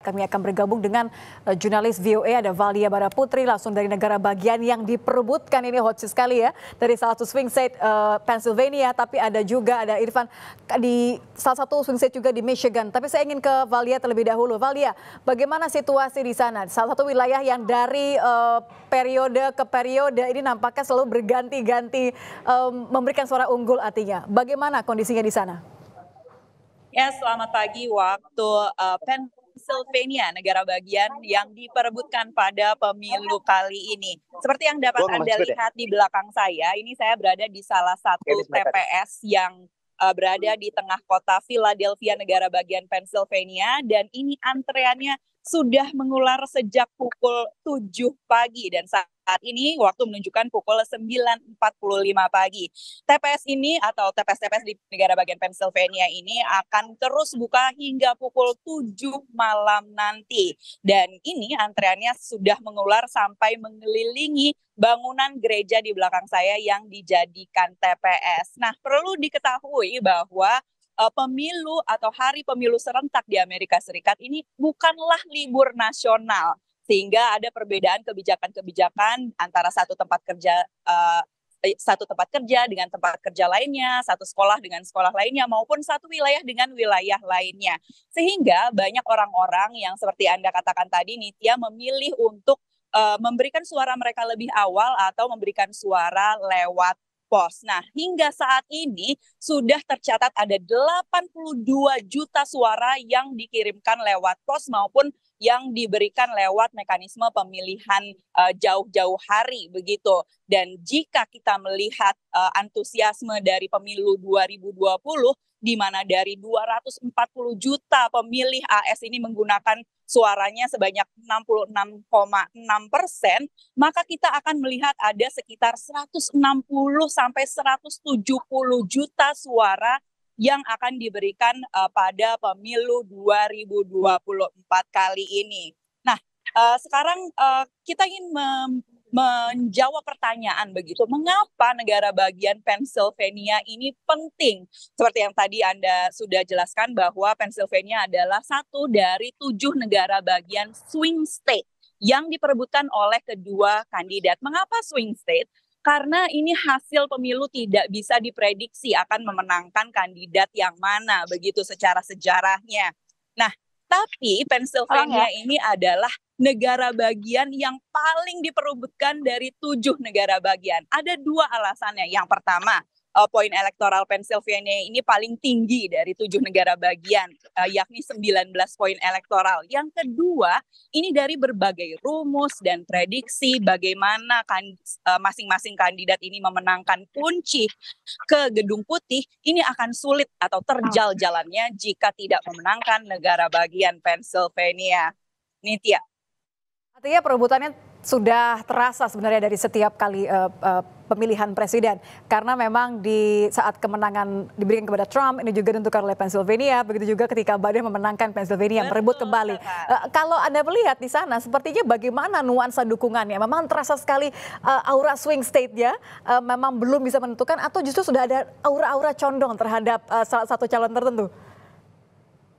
Kami akan bergabung dengan jurnalis VOA, ada Valia Baraputri langsung dari negara bagian yang diperebutkan, ini hot seat sekali ya, dari salah satu swing state Pennsylvania, tapi ada Irfan di salah satu swing state juga di Michigan. Tapi saya ingin ke Valia terlebih dahulu. Valia, bagaimana situasi di sana? Salah satu wilayah yang dari periode ke periode ini nampaknya selalu berganti-ganti memberikan suara unggul artinya. Bagaimana kondisinya di sana? Ya, selamat pagi waktu Pennsylvania, negara bagian yang diperebutkan pada pemilu kali ini. Seperti yang dapat Anda lihat di belakang saya, ini saya berada di salah satu TPS yang berada di tengah kota Philadelphia, negara bagian Pennsylvania, dan ini antreannya sudah mengular sejak pukul 7 pagi dan saat ini waktu menunjukkan pukul 9.45 pagi. TPS ini atau TPS-TPS di negara bagian Pennsylvania ini akan terus buka hingga pukul 7 malam nanti. Dan ini antreannya sudah mengular sampai mengelilingi bangunan gereja di belakang saya yang dijadikan TPS. Nah, perlu diketahui bahwa pemilu atau hari pemilu serentak di Amerika Serikat ini bukanlah libur nasional, sehingga ada perbedaan kebijakan-kebijakan antara satu tempat kerja dengan tempat kerja lainnya, satu sekolah dengan sekolah lainnya, maupun satu wilayah dengan wilayah lainnya. Sehingga banyak orang-orang yang seperti Anda katakan tadi, Nitya, memilih untuk memberikan suara mereka lebih awal atau memberikan suara lewat pos. Nah, hingga saat ini sudah tercatat ada 82 juta suara yang dikirimkan lewat pos maupun yang diberikan lewat mekanisme pemilihan jauh-jauh hari begitu. Dan jika kita melihat antusiasme dari pemilu 2020, di mana dari 240 juta pemilih AS ini menggunakan suaranya sebanyak 66,6%, maka kita akan melihat ada sekitar 160 sampai 170 juta suara yang akan diberikan pada pemilu 2024 kali ini. Nah, sekarang kita ingin menjawab pertanyaan begitu, mengapa negara bagian Pennsylvania ini penting? Seperti yang tadi Anda sudah jelaskan bahwa Pennsylvania adalah satu dari 7 negara bagian swing state yang diperebutkan oleh kedua kandidat. Mengapa swing state? Karena ini hasil pemilu tidak bisa diprediksi akan memenangkan kandidat yang mana begitu secara sejarahnya. Nah, tapi Pennsylvania ini adalah negara bagian yang paling diperebutkan dari 7 negara bagian. Ada 2 alasannya. Yang pertama, poin elektoral Pennsylvania ini paling tinggi dari 7 negara bagian, yakni 19 poin elektoral. Yang kedua, ini dari berbagai rumus dan prediksi bagaimana masing-masing kandidat ini memenangkan kunci ke Gedung Putih, ini akan sulit atau terjal jalannya jika tidak memenangkan negara bagian Pennsylvania. Nitya. Artinya perebutannya sudah terasa sebenarnya dari setiap kali pemilihan presiden, karena memang di saat kemenangan diberikan kepada Trump ini juga ditentukan oleh Pennsylvania, begitu juga ketika Biden memenangkan Pennsylvania merebut kembali. Kalau Anda melihat di sana sepertinya bagaimana nuansa dukungannya, memang terasa sekali aura swing state-nya memang belum bisa menentukan atau justru sudah ada aura-aura condong terhadap salah satu calon tertentu?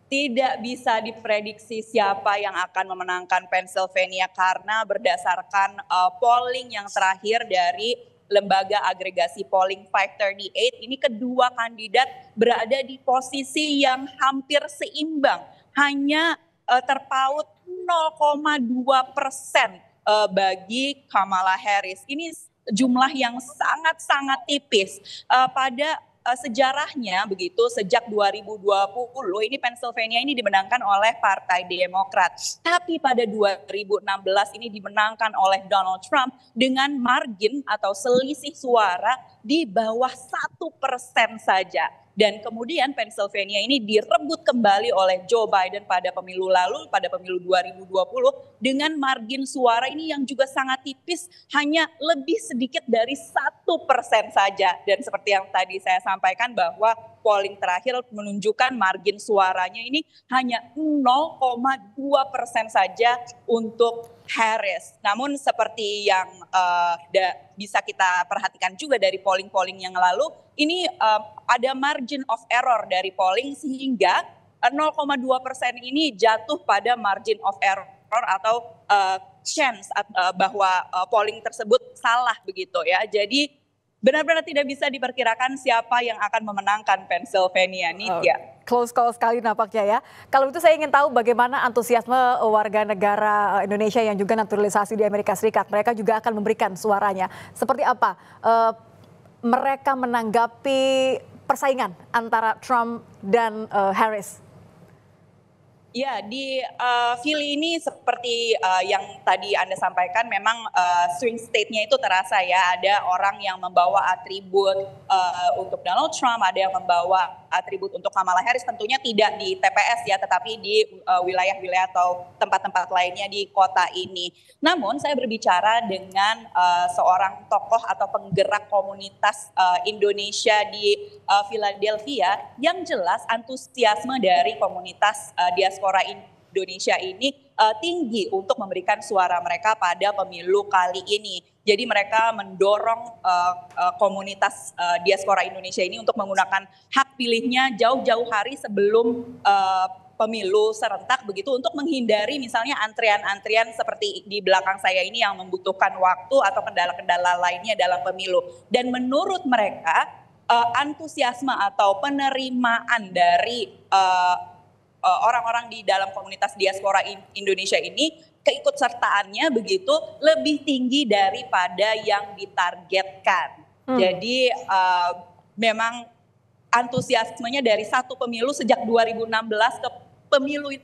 Tidak bisa diprediksi siapa yang akan memenangkan Pennsylvania karena berdasarkan polling yang terakhir dari lembaga agregasi polling 538, ini kedua kandidat berada di posisi yang hampir seimbang, hanya terpaut 0,2% bagi Kamala Harris. Ini jumlah yang sangat-sangat tipis. Pada sejarahnya begitu, sejak 2020 ini Pennsylvania ini dimenangkan oleh Partai Demokrat. Tapi pada 2016 ini dimenangkan oleh Donald Trump dengan margin atau selisih suara di bawah 1% saja. Dan kemudian Pennsylvania ini direbut kembali oleh Joe Biden pada pemilu lalu, pada pemilu 2020 dengan margin suara ini yang juga sangat tipis, hanya lebih sedikit dari 1% saja. Dan seperti yang tadi saya sampaikan bahwa polling terakhir menunjukkan margin suaranya ini hanya 0,2% saja untuk Harris. Namun seperti yang bisa kita perhatikan juga dari polling-polling yang lalu, ini ada margin of error dari polling sehingga 0,2% ini jatuh pada margin of error atau chance bahwa polling tersebut salah begitu ya. Jadi benar-benar tidak bisa diperkirakan siapa yang akan memenangkan Pennsylvania, Nitya. Close call sekali nampaknya ya. Kalau itu saya ingin tahu bagaimana antusiasme warga negara Indonesia yang juga naturalisasi di Amerika Serikat. Mereka juga akan memberikan suaranya. Seperti apa mereka menanggapi persaingan antara Trump dan Harris? Ya, di Philly ini seperti yang tadi Anda sampaikan, memang swing state-nya itu terasa ya. Ada orang yang membawa atribut untuk Donald Trump, ada yang membawa atribut untuk Kamala Harris, tentunya tidak di TPS ya, tetapi di wilayah-wilayah atau tempat-tempat lainnya di kota ini. Namun saya berbicara dengan seorang tokoh atau penggerak komunitas Indonesia di Philadelphia, yang jelas antusiasme dari komunitas diaspora Indonesia ini tinggi untuk memberikan suara mereka pada pemilu kali ini. Jadi mereka mendorong komunitas diaspora Indonesia ini untuk menggunakan hak pilihnya jauh-jauh hari sebelum pemilu serentak begitu, untuk menghindari misalnya antrian-antrian seperti di belakang saya ini yang membutuhkan waktu atau kendala-kendala lainnya dalam pemilu. Dan menurut mereka antusiasme atau penerimaan dari orang-orang di dalam komunitas diaspora Indonesia ini, keikutsertaannya begitu lebih tinggi daripada yang ditargetkan. Jadi memang antusiasmenya dari satu pemilu sejak 2016 ke pemilu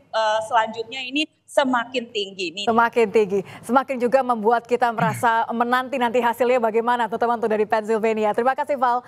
selanjutnya ini semakin tinggi nih. Semakin tinggi, semakin juga membuat kita merasa menanti-nanti hasilnya bagaimana, terutama dari Pennsylvania. Terima kasih Val.